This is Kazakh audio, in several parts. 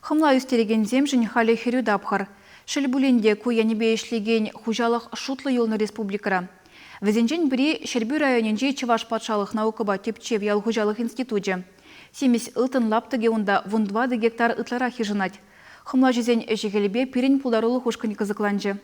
Хымла үстереген земжін халі херю дапхар. Шелбуленде куянебе ишлеген хужалық шутлы елны республикара. Візенжен бірі Шербю районенже Чеваш патшалық наукыба тепчев ял хужалық институте. Семес ылтын лаптыге онда 20 гектар ытлара хижынат. Хымла жезен жегелебе пирен пулдарулы хушкын кызыкланжы.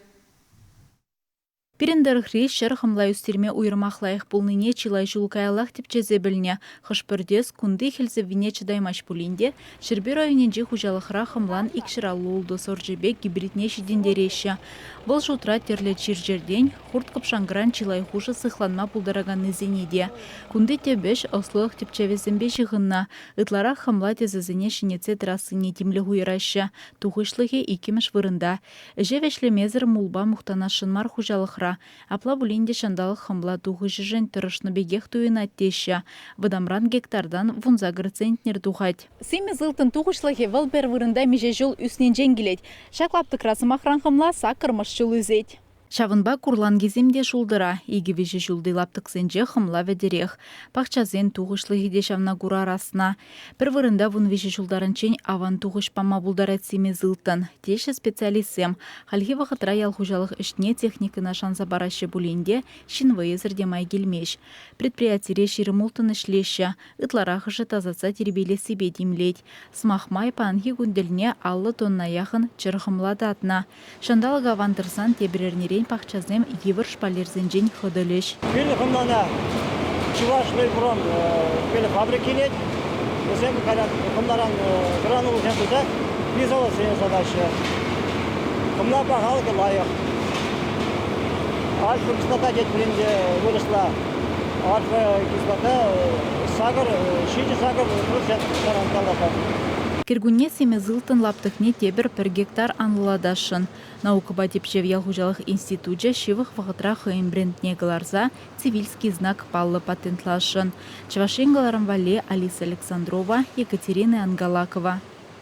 Пирендерхри шер хымла үстерме уйырмақлайық бұлныне чилай жулкаялақ тепчезе біліне. Хышпырдес күнді хелзі вине чыдаймаш бұлінде, Шербю районенже хужалықра хымлан икшираллы олды соржебе гибридне шидендереші. Бұл жутра терлі чиржерден, хурт кыпшангран чилай хужы сыхланма пулдараган незенеде. Күнді тебеш ослық тепчевезімбе жығынна, ытлара хымла тезізіне шинеце трассыне тимлі хуйрашы, туғышлығы икемеш вырында. Жевешлемезір мулба мұқтанашынмар хужалықра. Апла бұлінде шандалық хымла туғы жыжын тұрышны бегех туйына теші. Выдамран гектардан вунзагыр центнер тухать. Семіз ылтын туғышлығы валбер вырында меже жол үснен женгелет. Шаклапты красы махран хымла сакырмыш жыл үзет. Шавынба курлан кеземде жулдыра, егевежі жулдылаптық сенже хымла ведерех. Пақчазен туғышлығы де шавна гура арасына. Бір вырында вун вежі жулдарынчен аван туғыш пама бұлдарат семез ылтын. Теші специалистсем, халхи вақытра ялхужалық ішне техникына шанса барашы бұлінде шинвы езірде май келмеш. Предприятире ширым ұлтын ішлеші, ытларахышы тазатса тербелі себе демлет. Смахмай панхи күнділіне аллы тонна яхын чырхымладатына. Шандалыға авантырсан тебірернерен пахчазем евір шпалерзенжен хөділеш. Белі хымлана чывашлы бұрын белі фабрикелет. Өзем хымларан гранул жентуда визалы сен задача. Хымла бағалығы лайық. Альфа кислота жетпірінде вырысла. Альфа кислота сагыр, шиді сагыр 30% гаранталапа. Кергунне семез ылтын лаптықне тебір 1 гектар анладашын. Наукыба тепчев ялхужалық институте шивых вағытра хыйын брендне галарза цивильский знак паллы патентлашын. Чавашенгаларам вале Алиса Александрова, Екатерина Ангалакова.